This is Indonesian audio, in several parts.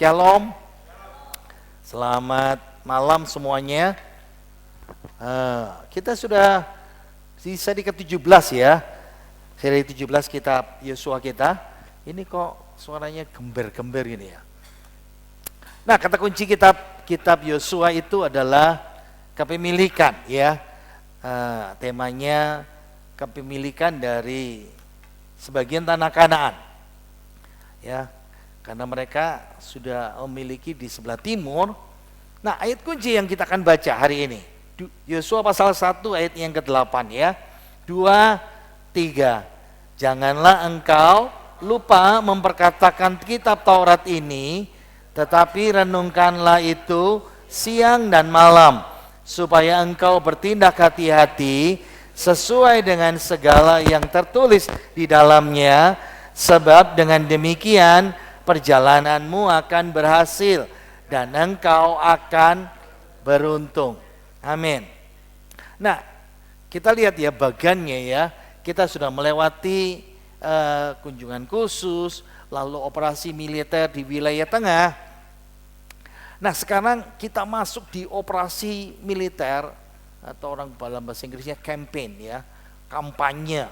Shalom, selamat malam semuanya. Kita sudah di seri ke-17 ya. Seri 17 kitab Yosua kita. Ini kok suaranya gember-gember ini ya. Nah, kata kunci kitab Yosua itu adalah kepemilikan ya. Temanya kepemilikan dari sebagian tanah Kanaan. Ya. Karena mereka sudah memiliki di sebelah timur. Nah, ayat kunci yang kita akan baca hari ini, Yosua pasal 1 ayat yang ke-8 ya. 2, 3. Janganlah engkau lupa memperkatakan kitab Taurat ini, tetapi renungkanlah itu siang dan malam, supaya engkau bertindak hati-hati sesuai dengan segala yang tertulis di dalamnya, sebab dengan demikian perjalananmu akan berhasil dan engkau akan beruntung. Amin. Nah, kita lihat ya bagannya ya. Kita sudah melewati kunjungan khusus, lalu operasi militer di wilayah tengah. Nah, sekarang kita masuk di operasi militer atau orang dalam bahasa Inggrisnya campaign ya. Kampanye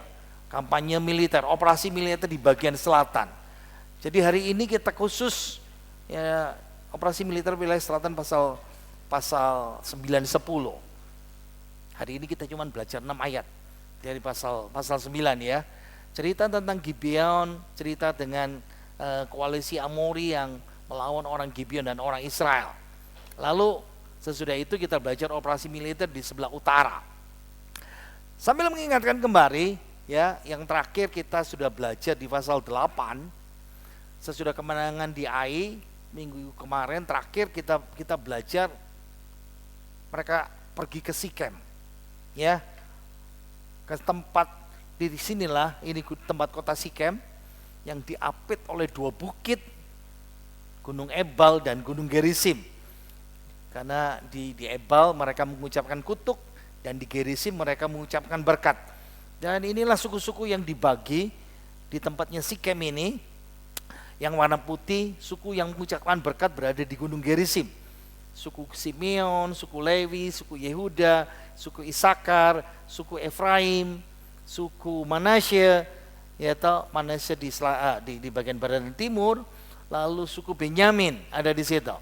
militer, operasi militer di bagian selatan. Jadi hari ini kita khusus ya, operasi militer wilayah selatan pasal 9-10. Hari ini kita cuma belajar 6 ayat dari pasal 9 ya. Cerita tentang Gibeon, cerita dengan koalisi Amori yang melawan orang Gibeon dan orang Israel. Lalu sesudah itu kita belajar operasi militer di sebelah utara. Sambil mengingatkan kembali ya, yang terakhir kita sudah belajar di pasal 8. Sesudah kemenangan di Ai minggu kemarin terakhir kita belajar mereka pergi ke Sikem ya, ke tempat di sinilah ini tempat kota Sikem yang diapit oleh 2 bukit, Gunung Ebal dan Gunung Gerisim. Karena di Ebal mereka mengucapkan kutuk dan di Gerisim mereka mengucapkan berkat. Dan inilah suku-suku yang dibagi di tempatnya Sikem ini. Yang warna putih, suku yang mengucapkan berkat berada di Gunung Gerisim. Suku Simeon, suku Lewi, suku Yehuda, suku Isakar, suku Efraim, suku Manasye, yaitu Manasye di bagian barat dan timur, lalu suku Benyamin ada di situ.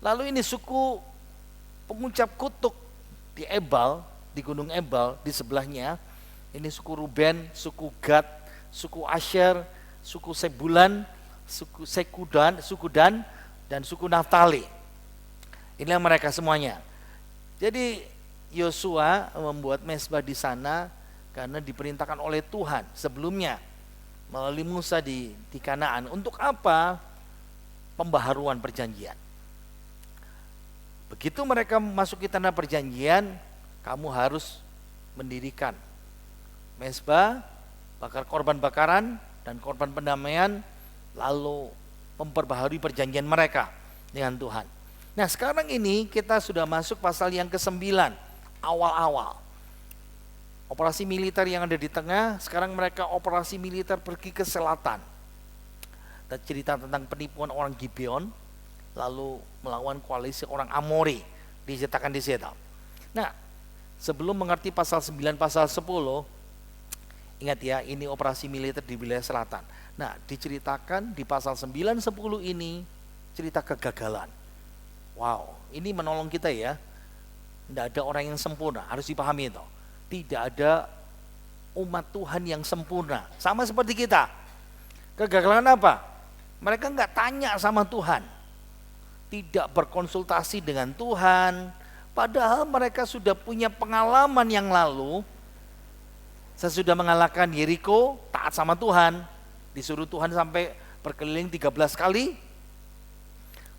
Lalu ini suku pengucap kutuk di Ebal, di Gunung Ebal di sebelahnya. Ini suku Ruben, suku Gad, suku Asher, suku Sebulan, suku Dan dan suku Naftali. Inilah mereka semuanya. Jadi Yosua membuat mezbah di sana karena diperintahkan oleh Tuhan sebelumnya melalui Musa di Kanaan. Untuk apa? Pembaharuan perjanjian. Begitu mereka masuk ke tanah perjanjian, kamu harus mendirikan mezbah, bakar korban bakaran dan korban pendamaian, lalu memperbaharui perjanjian mereka dengan Tuhan. Nah, sekarang ini kita sudah masuk pasal yang ke-9, awal-awal. Operasi militer yang ada di tengah, sekarang mereka operasi militer pergi ke selatan. Dan cerita tentang penipuan orang Gibeon, lalu melawan koalisi orang Amori, diceritakan di situ. Nah, sebelum mengerti pasal 9, pasal 10, ingat ya, ini operasi militer di wilayah selatan. Nah, diceritakan di pasal 9-10 ini cerita kegagalan. Wow, ini menolong kita ya. Tidak ada orang yang sempurna, harus dipahami itu. Tidak ada umat Tuhan yang sempurna. Sama seperti kita. Kegagalan apa? Mereka nggak tanya sama Tuhan. Tidak berkonsultasi dengan Tuhan. Padahal mereka sudah punya pengalaman yang lalu. Sesudah mengalahkan Yeriko, taat sama Tuhan. Disuruh Tuhan sampai berkeliling 13 kali.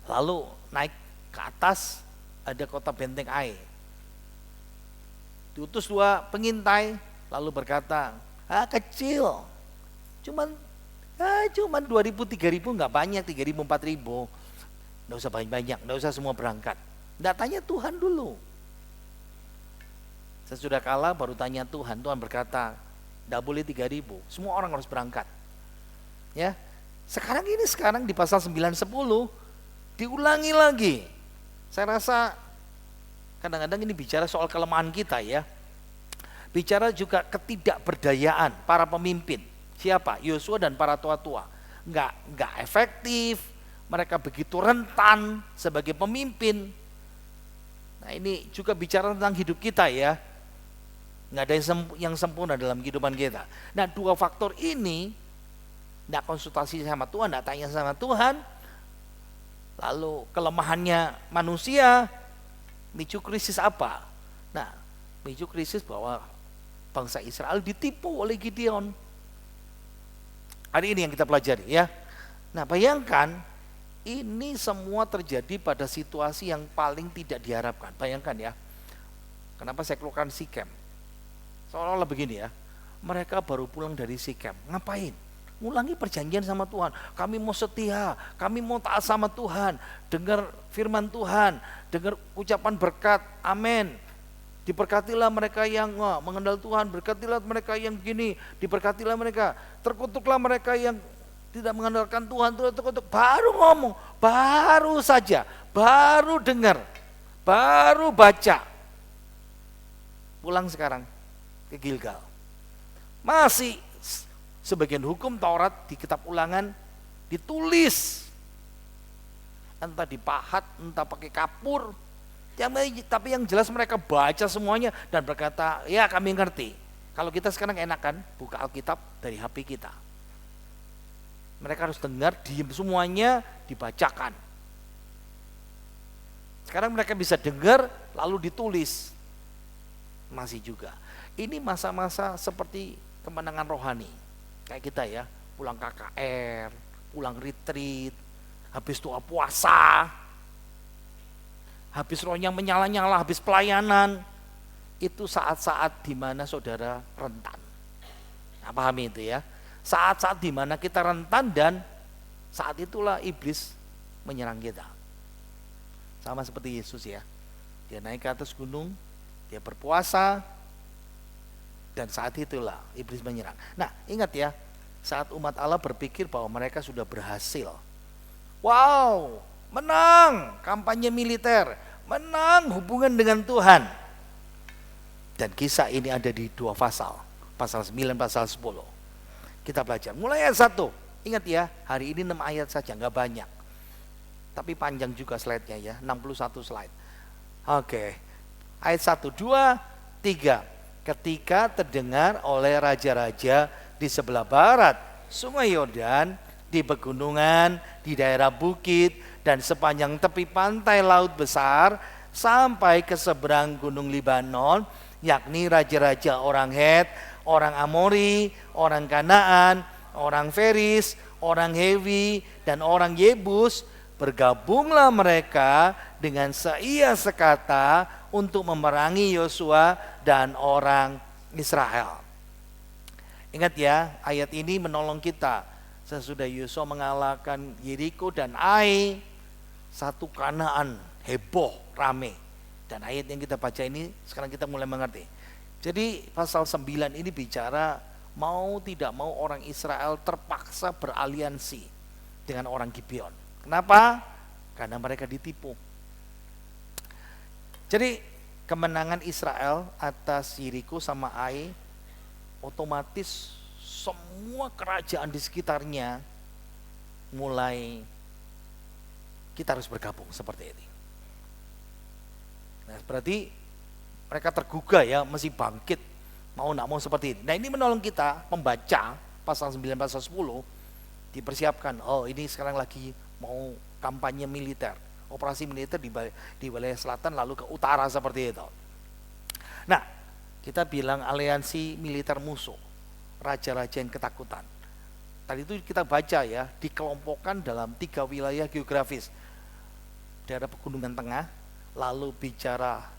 Lalu naik ke atas, ada kota benteng Ai. Diutus 2 pengintai, lalu berkata, kecil. Cuman 2.000, 3.000 nggak banyak, 3.000, 4.000. Nggak usah banyak, nggak usah semua berangkat. Nggak tanya Tuhan dulu. Sesudah kalah baru tanya Tuhan. Tuhan berkata, nggak boleh 3.000, semua orang harus berangkat. Ya, sekarang di pasal 9-10 diulangi lagi. Saya rasa kadang-kadang ini bicara soal kelemahan kita ya. Bicara juga ketidakberdayaan para pemimpin. Siapa? Yosua dan para tua-tua. Enggak efektif, mereka begitu rentan sebagai pemimpin. Nah ini juga bicara tentang hidup kita ya. Enggak ada yang sempurna dalam kehidupan kita. Nah dua faktor ini, enggak konsultasi sama Tuhan, enggak tanya sama Tuhan, lalu kelemahannya manusia, micu krisis apa? Nah micu krisis bahwa bangsa Israel ditipu oleh Gideon. Hari ini yang kita pelajari ya. Nah bayangkan ini semua terjadi pada situasi yang paling tidak diharapkan. Bayangkan ya, kenapa saya keluarkan Sikem. Seolah-olah begini ya, mereka baru pulang dari Sikem, ngapain? Ngulangi perjanjian sama Tuhan. Kami mau setia, kami mau taat sama Tuhan, dengar firman Tuhan, dengar ucapan berkat, amin. Diberkatilah mereka yang mengenal Tuhan, berkatilah mereka yang gini, diberkatilah mereka, terkutuklah mereka yang tidak mengandalkan Tuhan, terkutuk. Baru ngomong, baru saja, baru dengar, baru baca. Pulang sekarang ke Gilgal. Masih sebagian hukum Taurat di kitab Ulangan ditulis, entah dipahat, entah pakai kapur. Tapi yang jelas mereka baca semuanya dan berkata, ya kami ngerti. Kalau kita sekarang enakan buka Alkitab dari HP kita. Mereka harus dengar, diem semuanya, dibacakan. Sekarang mereka bisa dengar lalu ditulis. Masih juga. Ini masa-masa seperti kemenangan rohani. Kayak kita ya, pulang KKR, pulang retreat, habis doa puasa, habis rohnya menyala-nyala, habis pelayanan. Itu saat-saat di mana saudara rentan. Nah, pahami itu ya. Saat-saat di mana kita rentan dan saat itulah iblis menyerang kita. Sama seperti Yesus ya. Dia naik ke atas gunung, dia berpuasa, dan saat itulah iblis menyerang. Nah, ingat ya, saat umat Allah berpikir bahwa mereka sudah berhasil. Wow, menang kampanye militer, menang hubungan dengan Tuhan. Dan kisah ini ada di 2 pasal, pasal 9, pasal 10. Kita belajar, mulai ayat 1. Ingat ya, hari ini 6 ayat saja, nggak banyak. Tapi panjang juga slide-nya ya, 61 slide. Oke, ayat 1, 2, 3. Ketika terdengar oleh raja-raja di sebelah barat Sungai Yordan, di pegunungan, di daerah bukit, dan sepanjang tepi pantai laut besar, sampai ke seberang gunung Libanon, yakni raja-raja orang Het, orang Amori, orang Kanaan, orang Feris, orang Hewi, dan orang Yebus, bergabunglah mereka dengan seia sekata untuk memerangi Yosua dan orang Israel. Ingat ya, ayat ini menolong kita. Sesudah Yosua mengalahkan Yeriko dan Ai, satu Kanaan heboh, rame. Dan ayat yang kita baca ini sekarang kita mulai mengerti. Jadi pasal 9 ini bicara mau tidak mau orang Israel terpaksa beraliansi dengan orang Gibeon. Kenapa? Karena mereka ditipu. Jadi kemenangan Israel atas Yeriko sama Ai, otomatis semua kerajaan di sekitarnya mulai kita harus bergabung seperti ini. Nah, berarti mereka tergugah ya, mesti bangkit, mau nak mau seperti ini. Nah, ini menolong kita membaca pasal 9, pasal 10, dipersiapkan. Oh, ini sekarang lagi mau kampanye militer, operasi militer di wilayah selatan lalu ke utara seperti itu. Nah, kita bilang aliansi militer musuh, raja-raja yang ketakutan. Tadi itu kita baca ya, dikelompokkan dalam 3 wilayah geografis. Daerah pegunungan tengah, lalu bicara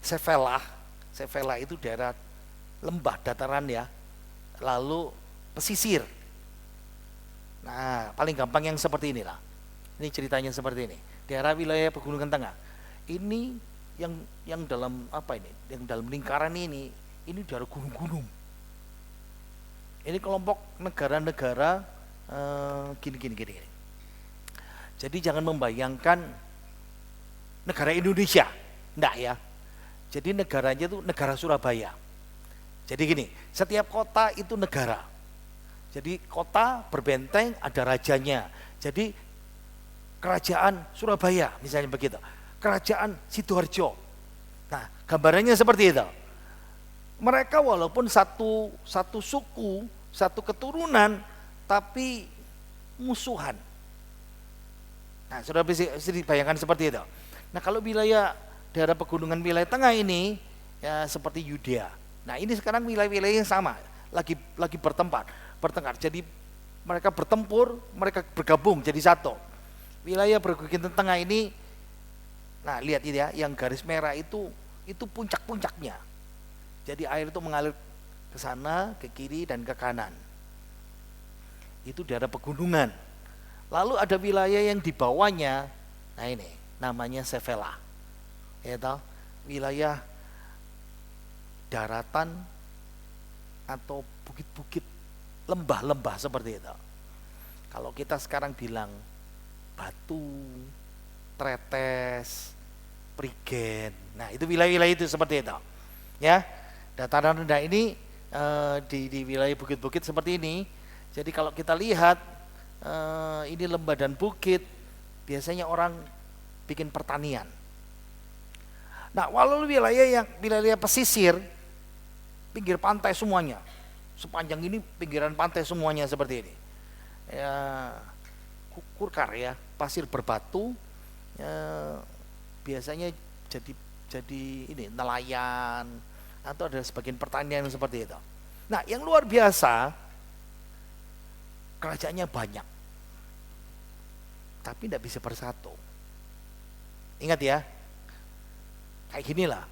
Sevelah itu daerah lembah dataran ya, lalu pesisir. Nah, paling gampang yang seperti inilah. Ini ceritanya seperti ini. Daerah wilayah pegunungan tengah. Ini yang dalam apa ini? Yang dalam lingkaran ini daerah gunung-gunung. Ini kelompok negara-negara gini. Jadi jangan membayangkan negara Indonesia, enggak ya. Jadi negaranya itu negara Surabaya. Jadi gini, setiap kota itu negara. Jadi kota berbenteng ada rajanya. Jadi kerajaan Surabaya misalnya begitu. Kerajaan Sidoarjo. Nah, gambarannya seperti itu. Mereka walaupun satu suku, satu keturunan, tapi musuhan. Nah, sudah bisa dibayangkan seperti itu. Nah, kalau wilayah daerah pegunungan wilayah tengah ini ya seperti Yudea. Nah, ini sekarang wilayah-wilayah yang sama, lagi bertengkar. Jadi mereka bertempur, mereka bergabung jadi satu. Wilayah pegunungan tengah ini, nah lihat ini ya, yang garis merah itu puncak-puncaknya. Jadi air itu mengalir ke sana, ke kiri dan ke kanan. Itu daerah pegunungan. Lalu ada wilayah yang di bawahnya, nah ini namanya Sevela, ya tahu, wilayah daratan atau bukit-bukit, lembah-lembah seperti itu. Kalau kita sekarang bilang Batu, Tretes, Prigen, nah itu wilayah-wilayah itu seperti itu, ya. Dataran rendah ini di wilayah bukit-bukit seperti ini. Jadi kalau kita lihat ini lembah dan bukit, biasanya orang bikin pertanian. Nah, walau wilayah pesisir, pinggir pantai semuanya, sepanjang ini pinggiran pantai semuanya seperti ini. Ya, kurkar ya, pasir berbatu, biasanya jadi ini nelayan atau ada sebagian pertanian seperti itu. Nah, yang luar biasa, kerajaannya banyak, tapi tidak bisa bersatu. Ingat ya, kayak ginilah.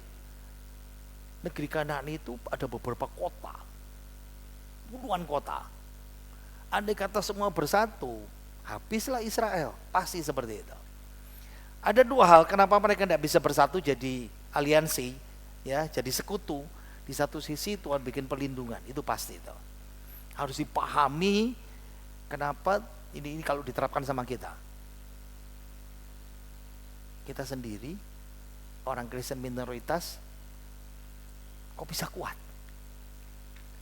Negeri Kanaan itu ada beberapa kota, puluhan kota. Andai kata semua bersatu, habislah Israel, pasti seperti itu. Ada dua hal kenapa mereka tidak bisa bersatu jadi aliansi, ya, jadi sekutu. Di satu sisi Tuhan bikin perlindungan, itu pasti itu. Harus dipahami. Kenapa ini kalau diterapkan sama kita sendiri, orang Kristen minoritas, kok bisa kuat?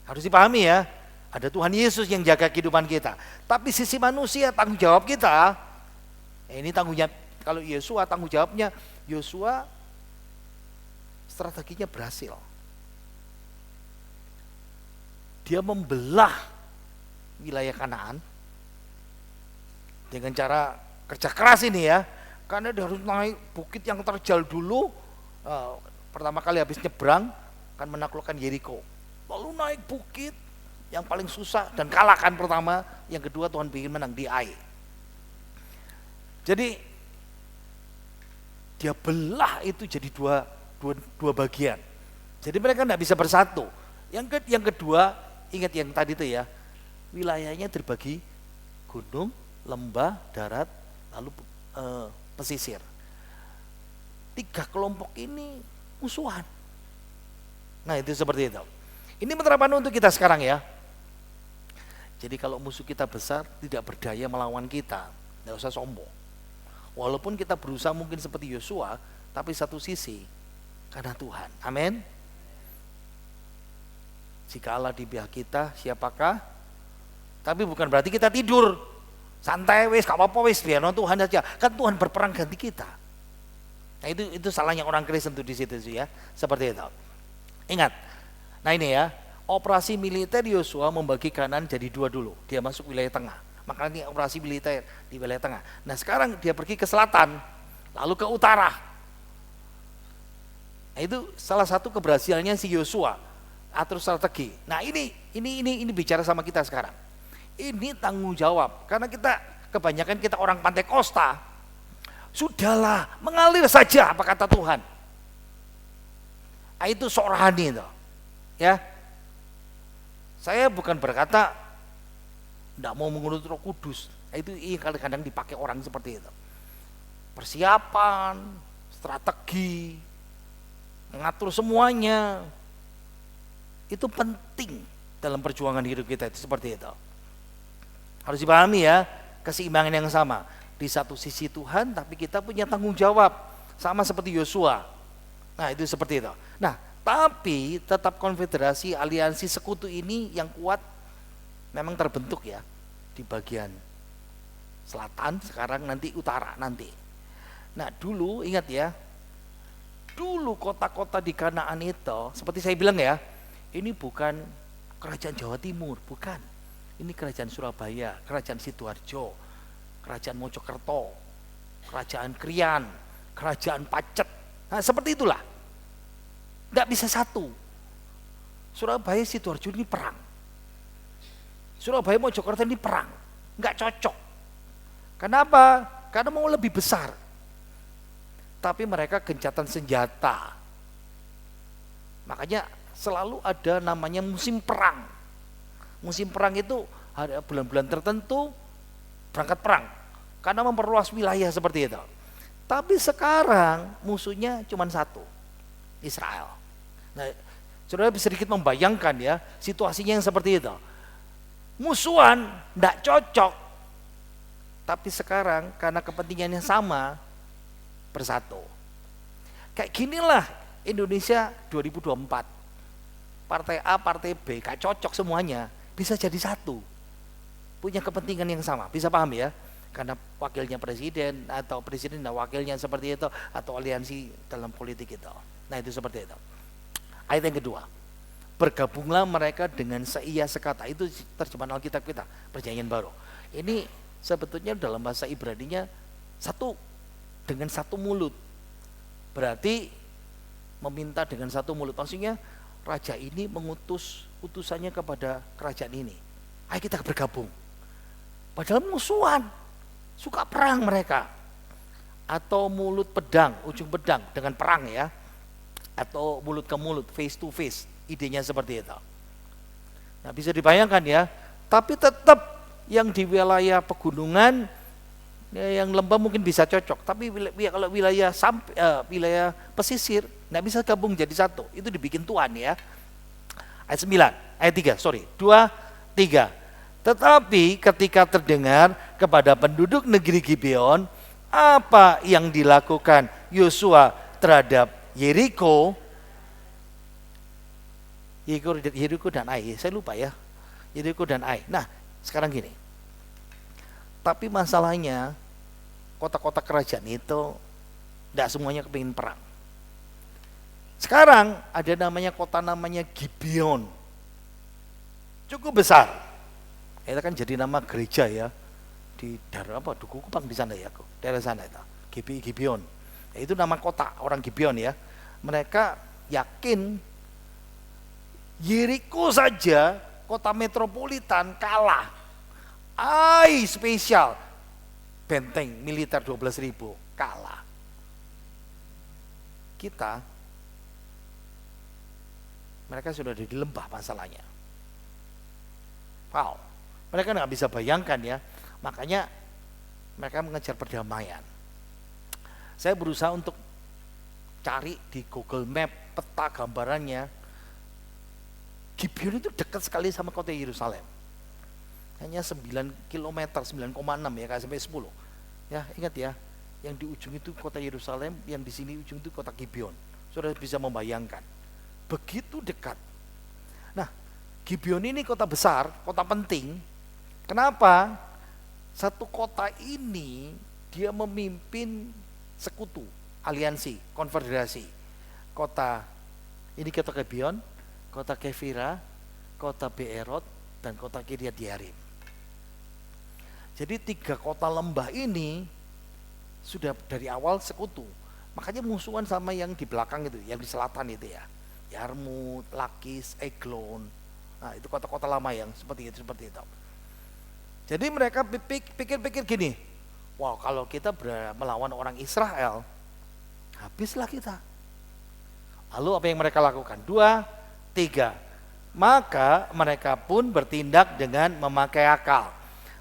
Harus dipahami ya, ada Tuhan Yesus yang jaga kehidupan kita. Tapi sisi manusia, tanggung jawab kita, ini tanggung jawab. Kalau Yosua, tanggung jawabnya, Yosua strateginya berhasil. Dia membelah wilayah Kanaan dengan cara kerja keras ini ya, karena dia harus naik bukit yang terjal dulu. Pertama kali habis nyebrang kan menaklukkan Yeriko, lalu naik bukit yang paling susah dan kalahkan pertama, yang kedua Tuhan bikin menang di Ai. Jadi dia belah itu jadi dua bagian. Jadi mereka tidak bisa bersatu. Yang kedua, ingat yang tadi itu ya, wilayahnya terbagi gunung, lembah, darat, lalu pesisir. 3 kelompok ini musuhan. Nah, itu seperti itu. Ini penerapan untuk kita sekarang ya. Jadi kalau musuh kita besar, tidak berdaya melawan kita, tidak usah sombong. Walaupun kita berusaha mungkin seperti Yosua, tapi satu sisi karena Tuhan. Amin. Jika Allah di pihak kita, siapakah? Tapi bukan berarti kita tidur. Santai wis, gak apa-apa wis, biar Tuhan saja. Kan Tuhan berperang ganti kita. Nah, itu salahnya orang Kristen tuh di situ ya, seperti itu. Ingat. Nah, ini ya, operasi militer Yosua membagi Kanaan jadi 2 dulu. Dia masuk wilayah tengah. Makanya ini operasi militer di wilayah tengah. Nah, sekarang dia pergi ke selatan, lalu ke utara. Nah, itu salah satu keberhasilannya si Yosua, atur strategi. Nah, ini bicara sama kita sekarang. Ini tanggung jawab, karena kebanyakan kita orang Pantai Kosta, sudahlah mengalir saja apa kata Tuhan. Nah, itu sok rohani itu, ya. Saya bukan berkata tidak mau menurut Roh Kudus. Nah, itu kadang-kadang dipakai orang seperti itu. Persiapan, strategi, mengatur semuanya, itu penting dalam perjuangan hidup kita itu seperti itu. Harus dipahami ya, keseimbangan yang sama. Di satu sisi Tuhan, tapi kita punya tanggung jawab. Sama seperti Yosua. Nah itu seperti itu. Nah tapi tetap konfederasi, aliansi sekutu ini yang kuat memang terbentuk ya. Di bagian selatan, sekarang nanti utara nanti. Nah dulu ingat ya, dulu kota-kota di Kanaan itu, seperti saya bilang ya, ini bukan kerajaan Jawa Timur, bukan. Ini kerajaan Surabaya, kerajaan Sidoarjo, kerajaan Mojokerto, kerajaan Krian, kerajaan Pacet. Nah seperti itulah. Nggak bisa satu. Surabaya, Sidoarjo ini perang. Surabaya, Mojokerto ini perang. Nggak cocok. Kenapa? Karena mau lebih besar. Tapi mereka gencatan senjata. Makanya selalu ada namanya musim perang. Musim perang itu bulan-bulan tertentu berangkat perang. Karena memperluas wilayah seperti itu. Tapi sekarang musuhnya cuma satu, Israel. Nah, saudara bisa sedikit membayangkan ya situasinya yang seperti itu. Musuhan tidak cocok. Tapi sekarang karena kepentingannya sama, bersatu. Kayak ginilah Indonesia 2024. Partai A, partai B, gak cocok semuanya. Bisa jadi satu, punya kepentingan yang sama, bisa paham ya? Karena wakilnya presiden atau presiden dan wakilnya seperti itu, atau aliansi dalam politik itu. Nah itu seperti itu. Ayat yang kedua, bergabunglah mereka dengan seia sekata. Itu terjemahan Alkitab kita, Perjanjian Baru. Ini sebetulnya dalam bahasa Ibraninya satu, dengan satu mulut. Berarti meminta dengan satu mulut, maksudnya raja ini mengutus utusannya kepada kerajaan ini. Ayo kita bergabung. Padahal musuhan, suka perang mereka. Atau mulut pedang, ujung pedang dengan perang ya. Atau mulut ke mulut, face to face. Idenya seperti itu. Nah bisa dibayangkan ya. Tapi tetap yang di wilayah pegunungan, yang lembah mungkin bisa cocok. Tapi kalau wilayah wilayah pesisir, nggak bisa gabung jadi satu. Itu dibikin Tuhan ya. Ayat 9, ayat 3, 2, 3. Tetapi ketika terdengar kepada penduduk negeri Gibeon apa yang dilakukan Yosua terhadap Yeriko dan Ai, saya lupa ya, Yeriko dan Ai. Nah sekarang gini, tapi masalahnya kota-kota kerajaan itu tidak semuanya kepingin perang. Sekarang ada namanya kota namanya Gibeon, cukup besar. Itu kan jadi nama gereja ya di daerah apa? Duku Kupang di sana ya, daerah sana itu. Gibeon. Itu nama kota orang Gibeon ya. Mereka yakin Yeriko saja kota metropolitan kalah. Ai spesial benteng militer 12.000 kalah. Kita mereka sudah di lembah masalahnya. Wow, mereka nggak bisa bayangkan ya. Makanya mereka mengejar perdamaian. Saya berusaha untuk cari di Google Map peta gambarannya. Gibeon itu dekat sekali sama kota Yerusalem. Hanya 9 km, 9,6 ya, kayak sampai 10. Ya, ingat ya, yang di ujung itu kota Yerusalem, yang di sini ujung itu kota Gibeon. Saudara bisa membayangkan. Begitu dekat. Nah, Gibeon ini kota besar, kota penting. Kenapa? Satu kota ini dia memimpin sekutu, aliansi, konfederasi. Kota ini kota Gibeon, kota Kefira, kota Beerot, dan kota Kiryat Yearim. Jadi 3 kota lembah ini sudah dari awal sekutu. Makanya musuhan sama yang di belakang itu, yang di selatan itu ya. Yarmut, Lakis, Eglon. Nah, itu kota-kota lama yang seperti itu. Jadi mereka pikir-pikir gini, wow, kalau kita melawan orang Israel, habislah kita. Lalu apa yang mereka lakukan? 2, 3. Maka mereka pun bertindak dengan memakai akal.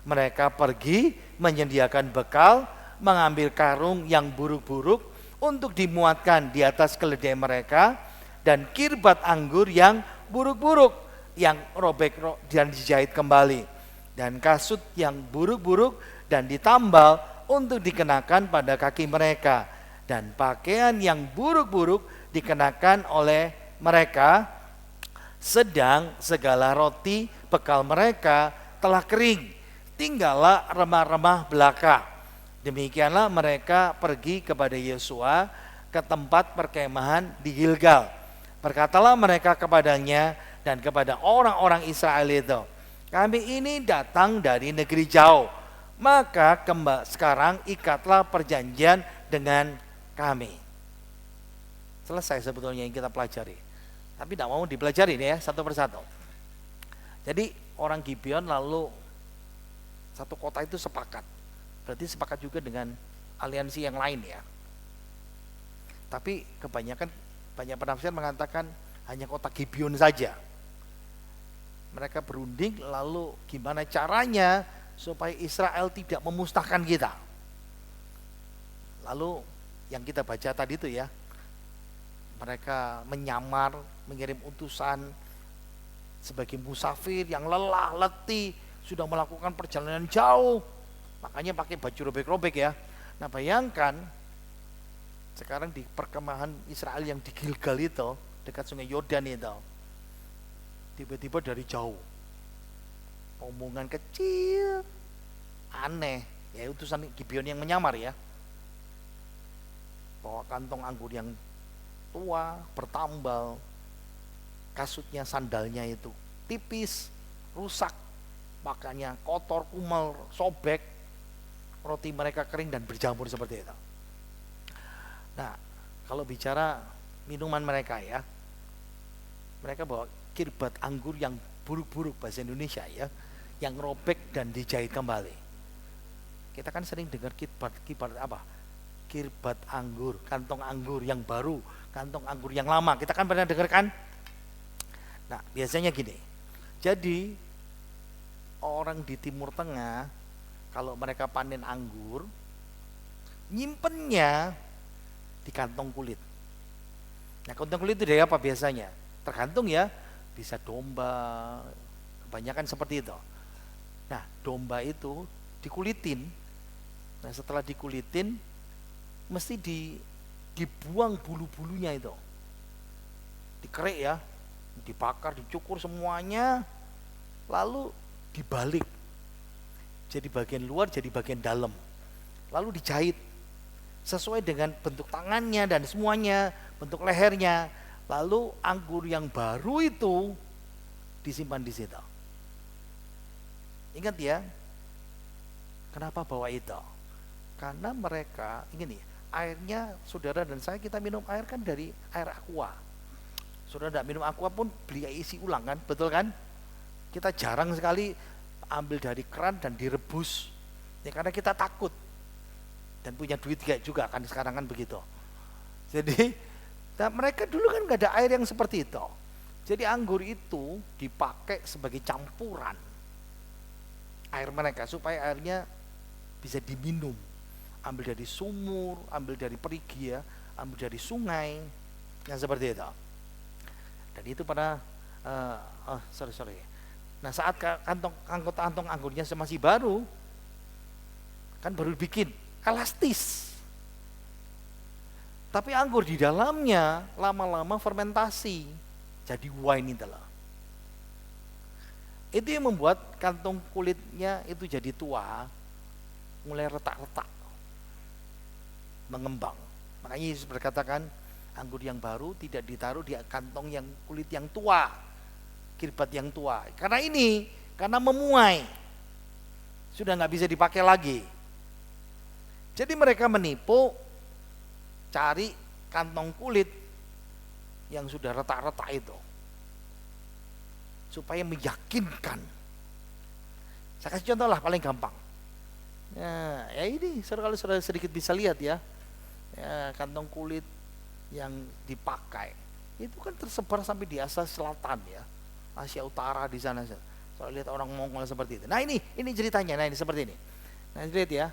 Mereka pergi menyediakan bekal, mengambil karung yang buruk-buruk untuk dimuatkan di atas keledai mereka, dan kirbat anggur yang buruk-buruk yang robek dan dijahit kembali, dan kasut yang buruk-buruk dan ditambal untuk dikenakan pada kaki mereka, dan pakaian yang buruk-buruk dikenakan oleh mereka, sedang segala roti bekal mereka telah kering, tinggallah remah-remah belaka. Demikianlah mereka pergi kepada Yosua ke tempat perkemahan di Gilgal. Berkatalah mereka kepadanya dan kepada orang-orang Israel itu, kami ini datang dari negeri jauh, maka sekarang ikatlah perjanjian dengan kami. Selesai sebetulnya yang kita pelajari, tapi tidak mau dipelajari ya satu persatu. Jadi orang Gibeon lalu satu kota itu sepakat, berarti sepakat juga dengan aliansi yang lain ya. Tapi kebanyakan banyak penafsir mengatakan hanya kota Gibeon saja. Mereka berunding, lalu gimana caranya supaya Israel tidak memusnahkan kita. Lalu yang kita baca tadi itu ya, mereka menyamar, mengirim utusan sebagai musafir yang lelah, letih, sudah melakukan perjalanan jauh, makanya pakai baju robek-robek ya. Nah bayangkan sekarang di perkemahan Israel yang di Gilgal itu, dekat sungai Yordan itu, tiba-tiba dari jauh omongan kecil aneh, ya utusan Gibeon yang menyamar ya, bawa kantong anggur yang tua, bertambal, kasutnya, sandalnya itu tipis, rusak, makanya kotor, kumal, sobek, roti mereka kering dan berjamur seperti itu. Nah kalau bicara minuman mereka ya, mereka bawa kirbat anggur yang buruk-buruk bahasa Indonesia ya, yang robek dan dijahit kembali. Kita kan sering dengar kirbat apa? Kirbat anggur, kantong anggur yang baru, kantong anggur yang lama. Kita kan pernah dengar kan? Nah, biasanya gini. Jadi orang di Timur Tengah kalau mereka panen anggur, nyimpennya di kantong kulit. Nah, kantong kulit itu dari apa biasanya? Tergantung ya, bisa domba, kebanyakan seperti itu. Nah domba itu dikulitin, nah setelah dikulitin mesti dibuang bulu-bulunya itu, dikerek ya, dibakar, dicukur semuanya, lalu dibalik, jadi bagian luar jadi bagian dalam, lalu dijahit sesuai dengan bentuk tangannya dan semuanya, bentuk lehernya. Lalu anggur yang baru itu disimpan di situ. Ingat ya, kenapa bawa itu? Karena mereka ini airnya, saudara dan saya, kita minum air kan dari air aqua. Saudara tidak minum aqua pun beli isi ulang kan, betul kan? Kita jarang sekali ambil dari keran dan direbus, ya karena kita takut dan punya duit juga kan sekarang kan begitu. Jadi nah, mereka dulu kan gak ada air yang seperti itu. Jadi anggur itu dipakai sebagai campuran air mereka supaya airnya bisa diminum. Ambil dari sumur, ambil dari perigi ya, ambil dari sungai, yang seperti itu. Dan itu pada Nah saat kantong anggurnya masih baru, kan baru bikin elastis. Tapi anggur di dalamnya lama-lama fermentasi, jadi wine itu lah. Itu yang membuat kantong kulitnya itu jadi tua, mulai retak-retak, mengembang. Makanya Yesus berkatakan, anggur yang baru tidak ditaruh di kantong yang kulit yang tua, kirbat yang tua. Karena memuai, sudah nggak bisa dipakai lagi. Jadi mereka menipu, cari kantong kulit yang sudah retak-retak itu supaya meyakinkan. Saya kasih contoh lah paling gampang. Ya ini kalau saudara sedikit bisa lihat ya, kantong kulit yang dipakai itu kan tersebar sampai di Asia Selatan ya, Asia Utara di sana. Saya lihat orang Mongol seperti itu. Nah ini ceritanya. Nah ini seperti ini. Nah lihat ya,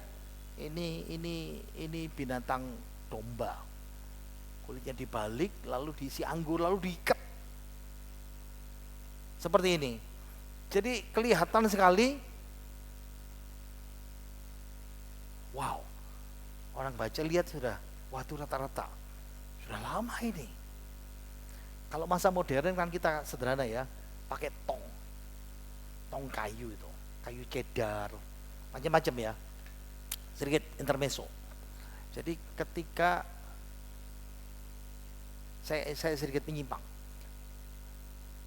ini binatang domba, kulitnya dibalik, lalu diisi anggur, lalu diikat seperti ini. Jadi kelihatan sekali Wow, orang baca lihat sudah, wah itu rata-rata sudah lama ini. Kalau masa modern kan kita sederhana ya, pakai tong kayu itu, kayu cedar, macam-macam ya. Sedikit intermezzo. Jadi ketika saya sedikit menyimpang,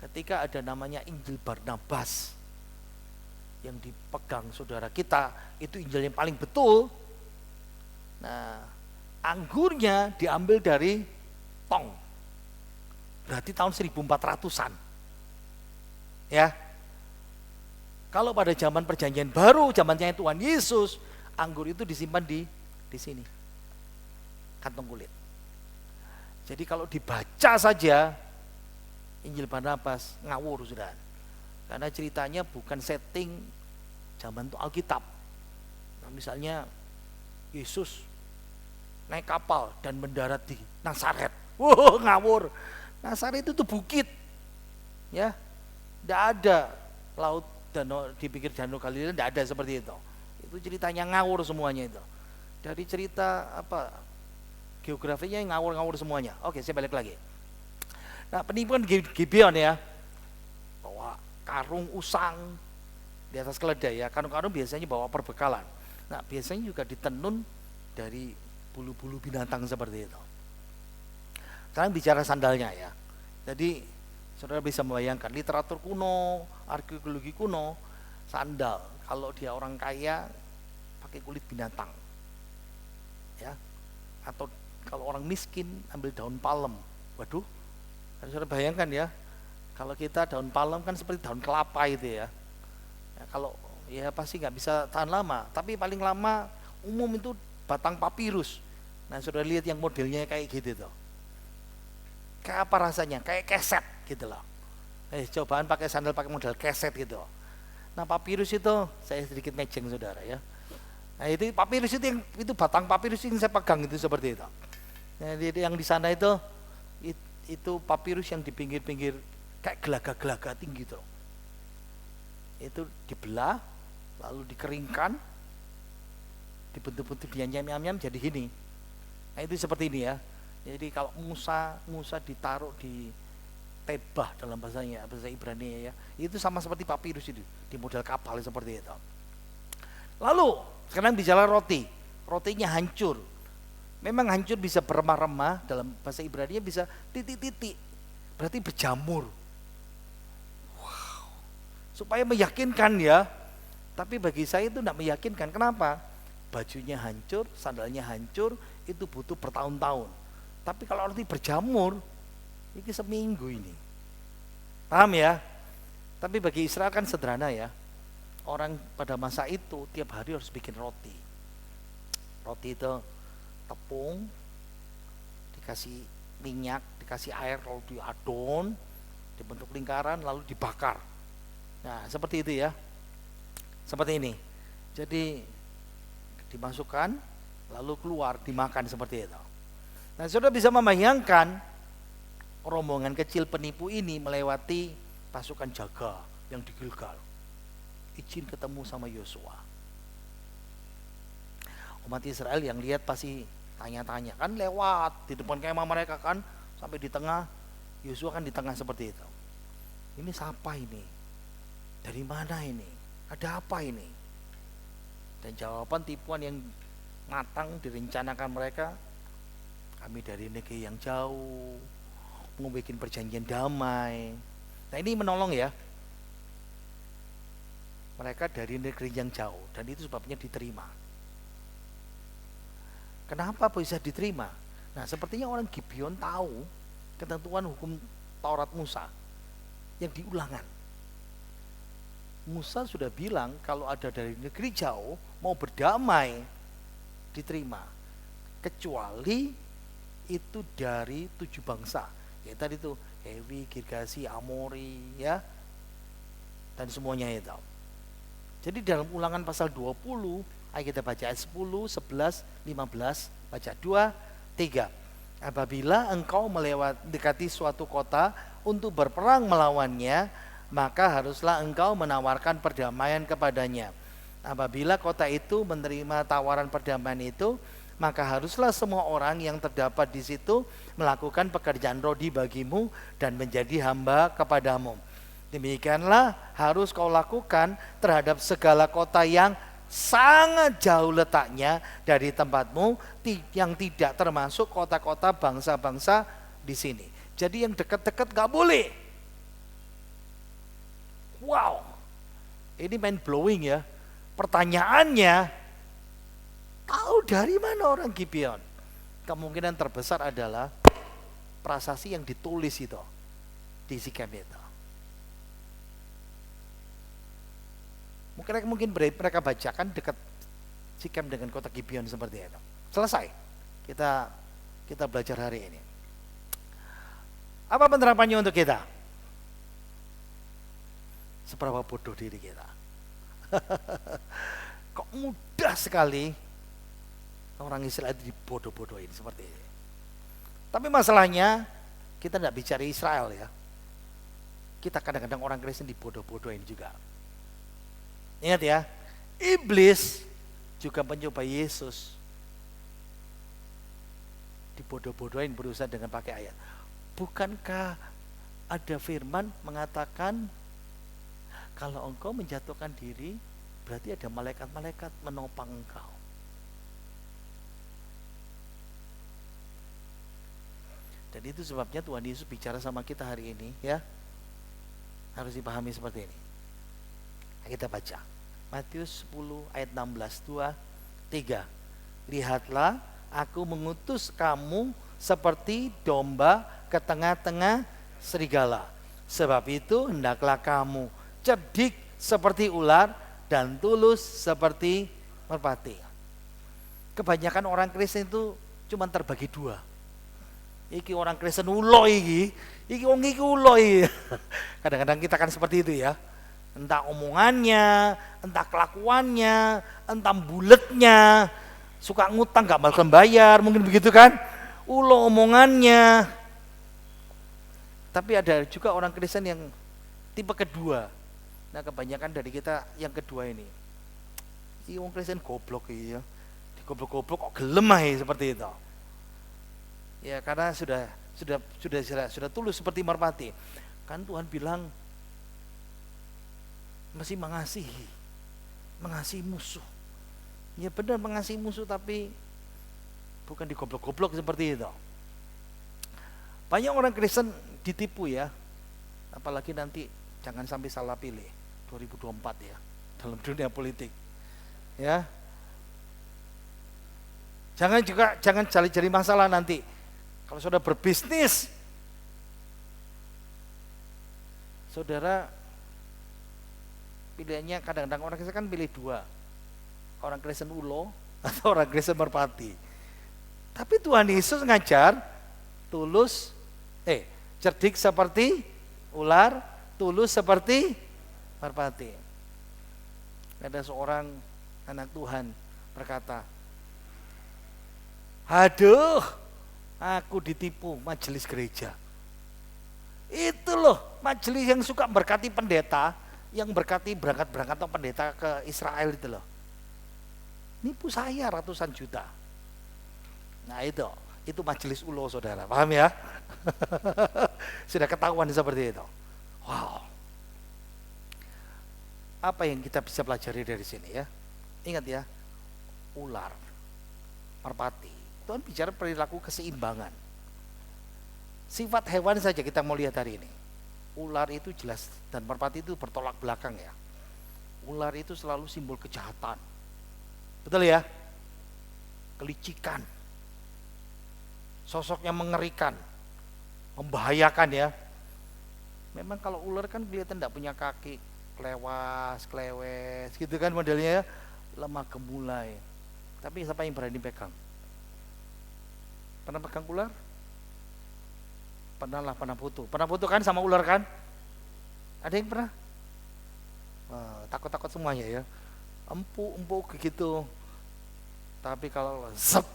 ketika ada namanya Injil Barnabas yang dipegang saudara kita, itu Injil yang paling betul. Nah, anggurnya diambil dari tong, berarti tahun 1400-an ya. Kalau pada zaman perjanjian baru, zamannya Tuhan Yesus, anggur itu disimpan di sini, kantong kulit. Jadi kalau dibaca saja Injil Barnabas ngawur sudah, karena ceritanya bukan setting zaman itu Alkitab. Nah, misalnya Yesus naik kapal dan mendarat di Nazaret, ngawur. Nazaret itu tuh bukit, ya, tidak ada laut danau di pinggir danau Galilea, tidak ada seperti itu. Itu ceritanya ngawur semuanya itu. Dari cerita apa geografinya ngawur-ngawur semuanya. Oke, saya balik lagi. Nah, penipuan Gibeon ya, bawa karung usang di atas keledai ya. Karung-karung biasanya bawa perbekalan. Nah, biasanya juga ditenun dari bulu-bulu binatang seperti itu. Sekarang bicara sandalnya ya. Jadi saudara bisa membayangkan literatur kuno, arkeologi kuno, sandal kalau dia orang kaya pakai kulit binatang, ya. Atau kalau orang miskin ambil daun palem. Waduh, saudara bayangkan ya, kalau kita daun palem kan seperti daun kelapa itu ya. Ya kalau ya pasti nggak bisa tahan lama, tapi paling lama umum itu batang papirus. Nah, saudara lihat yang modelnya kayak gitu tuh. Kayak apa rasanya? Kayak keset gitu loh. Cobaan pakai sandal pakai model keset gitu. Nah, papirus itu saya sedikit mejeng saudara ya. Nah, itu papirus itu batang papirus yang saya pegang itu seperti itu. Nah, yang di sana itu papirus yang di pinggir-pinggir kayak gelaga-gelaga tinggi tuh. Itu dibelah lalu dikeringkan, dibentuk-bentuk dianyam-anyam jadi gini. Nah, itu seperti ini ya. Jadi kalau Musa ditaruh di tebah dalam bahasa Ibrani ya, itu sama seperti papirus itu di model kapal seperti itu. Lalu sekarang bicara roti, rotinya hancur. Memang hancur bisa beremah-remah, dalam bahasa Ibrani bisa titik-titik, berarti berjamur. Wow, supaya meyakinkan ya. Tapi bagi saya itu tidak meyakinkan. Kenapa? Bajunya hancur, sandalnya hancur, itu butuh bertahun-tahun. Tapi kalau roti berjamur, ini seminggu ini. Paham ya? Tapi bagi Israel kan sederhana ya. Orang pada masa itu tiap hari harus bikin roti. Roti itu tepung, dikasih minyak, dikasih air, lalu diadon, dibentuk lingkaran, lalu dibakar. Nah, seperti itu ya. Seperti ini. Jadi dimasukkan, lalu keluar, dimakan seperti itu. Nah, saudara bisa membayangkan rombongan kecil penipu ini melewati pasukan jaga yang di Gilgal. Izin ketemu sama Yosua. Umat Israel yang lihat pasti tanya-tanya, kan lewat di depan kemah mereka kan, sampai di tengah, Yosua kan di tengah seperti itu. Ini siapa ini? Dari mana ini? Ada apa ini? Dan jawaban tipuan yang matang direncanakan mereka, kami dari negeri yang jauh, mau bikin perjanjian damai. Nah, ini menolong ya. Mereka dari negeri yang jauh, dan itu sebabnya diterima. Kenapa bisa diterima? Nah, sepertinya orang Gibeon tahu ketentuan hukum Taurat Musa yang diulangan. Musa sudah bilang kalau ada dari negeri jauh mau berdamai diterima, kecuali itu dari 7 bangsa. Ya tadi itu Hewi, Girgasi, Amori ya, dan semuanya itu. Jadi dalam Ulangan pasal 20, ayo kita baca ayat 10, 11, 15, baca 2, 3. Apabila engkau dekati suatu kota untuk berperang melawannya, maka haruslah engkau menawarkan perdamaian kepadanya. Apabila kota itu menerima tawaran perdamaian itu, maka haruslah semua orang yang terdapat di situ melakukan pekerjaan rodi bagimu dan menjadi hamba kepadamu. Demikianlah harus kau lakukan terhadap segala kota yang sangat jauh letaknya dari tempatmu, yang tidak termasuk kota-kota bangsa-bangsa di sini. Jadi yang dekat-dekat gak boleh. Wow, ini mind blowing ya. Pertanyaannya, tahu dari mana orang Gibeon? Kemungkinan terbesar adalah prasasti yang ditulis itu di Sikem itu. Mungkin mereka bacakan dekat Sikem dengan kota Gibeon seperti itu. Selesai. Kita belajar hari ini. Apa penerapannya untuk kita? Seberapa bodoh diri kita. Kok mudah sekali orang Israel itu dibodoh-bodohin seperti ini. Tapi masalahnya kita tidak bicara Israel ya. Kita kadang-kadang orang Kristen dibodoh-bodohin juga. Ingat ya, iblis juga mencoba Yesus. Dibodoh-bodohin berusaha dengan pakai ayat. Bukankah ada firman mengatakan kalau engkau menjatuhkan diri, berarti ada malaikat-malaikat menopang engkau. Dan itu sebabnya Tuhan Yesus bicara sama kita hari ini ya. Harus dipahami seperti ini. Kita baca Matius 10 ayat 16, 2, 3. Lihatlah, aku mengutus kamu seperti domba ke tengah-tengah serigala. Sebab itu hendaklah kamu cerdik seperti ular dan tulus seperti merpati. Kebanyakan orang Kristen itu cuma terbagi dua. Iki orang Kristen ulo iki wong iki ulo iki. Kadang-kadang kita kan seperti itu ya. Entah omongannya, entah kelakuannya, entah buletnya, suka ngutang gak bakal bayar, mungkin begitu kan? Ulo omongannya. Tapi ada juga orang Kristen yang tipe kedua. Nah kebanyakan dari kita yang kedua ini. Ini orang Kristen goblok ya. Goblok-goblok kok gelem aja seperti itu. Ya karena sudah tulus seperti merpati. Kan Tuhan bilang masih mengasihi musuh. Ya benar mengasihi musuh, tapi bukan digoblok-goblok seperti itu. Banyak orang Kristen ditipu ya. Apalagi nanti jangan sampai salah pilih 2024 ya dalam dunia politik. Ya. Jangan cari masalah nanti. Kalau saudara berbisnis, saudara pilihannya kadang-kadang orang Kristen kan pilih dua, orang Kristen ulo atau orang Kristen merpati. Tapi Tuhan Yesus ngajar tulus, cerdik seperti ular, tulus seperti merpati. Ada seorang anak Tuhan berkata, aduh, aku ditipu majelis gereja. Itu loh majelis yang suka berkati pendeta, yang berkati berangkat-berangkat atau pendeta ke Israel itu loh. Nipu saya ratusan juta. Nah itu majelis ulo saudara, paham ya? Sudah ketahuan seperti itu. Wow. Apa yang kita bisa pelajari dari sini ya? Ingat ya, ular, merpati. Tuhan bicara perilaku keseimbangan. Sifat hewan saja kita mau lihat hari ini. Ular itu jelas dan merpati itu bertolak belakang ya. Ular itu selalu simbol kejahatan. Betul ya? Kelicikan. Sosoknya mengerikan. Membahayakan ya. Memang kalau ular kan kelihatan tidak punya kaki, klewes gitu kan modelnya ya. Lemah gemulai. Tapi siapa yang berani pegang? Pernah pegang ular? Pernah foto. Pernah foto kan sama ular kan? Ada yang pernah? Takut-takut semuanya ya. Empuk gitu. Tapi kalau zep,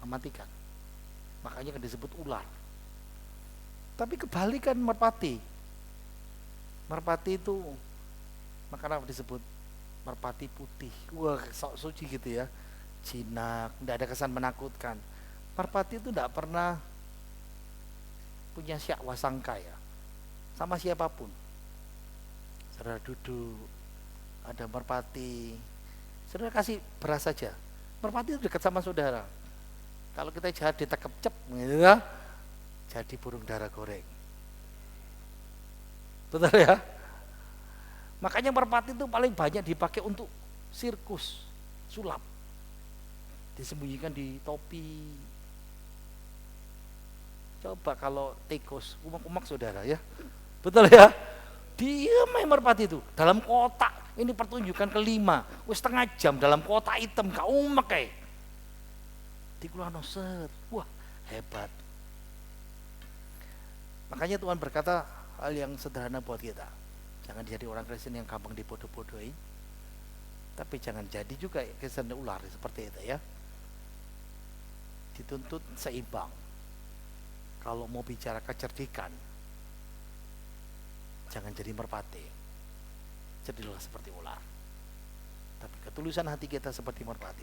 mematikan. Makanya kan disebut ular. Tapi kebalikan merpati. Merpati itu makanya disebut merpati putih. Wah, sok suci gitu ya. Jinak, tidak ada kesan menakutkan. Merpati itu tidak pernah punya syakwa sangka ya, sama siapapun. Saudara duduk, ada merpati, saudara kasih beras saja, merpati itu dekat sama saudara. Kalau kita jahat ditekep cep, gitu ya, jadi burung dara goreng. Betul ya? Makanya merpati itu paling banyak dipakai untuk sirkus, sulap, disembunyikan di topi. Coba kalau tikus, umak-umak saudara ya, betul ya? Dia main merpati itu dalam kotak. Ini pertunjukan kelima, wis setengah jam dalam kotak hitam, gak umek kayak. Dikeluarin set, wah hebat. Makanya Tuhan berkata hal yang sederhana buat kita. Jangan jadi orang Kristen yang gampang dibodoh-bodohi, tapi jangan jadi juga Kristen ular seperti itu ya. Dituntut seimbang. Kalau mau bicara kecerdikan, jangan jadi merpati, jadilah seperti ular. Tapi ketulusan hati kita seperti merpati.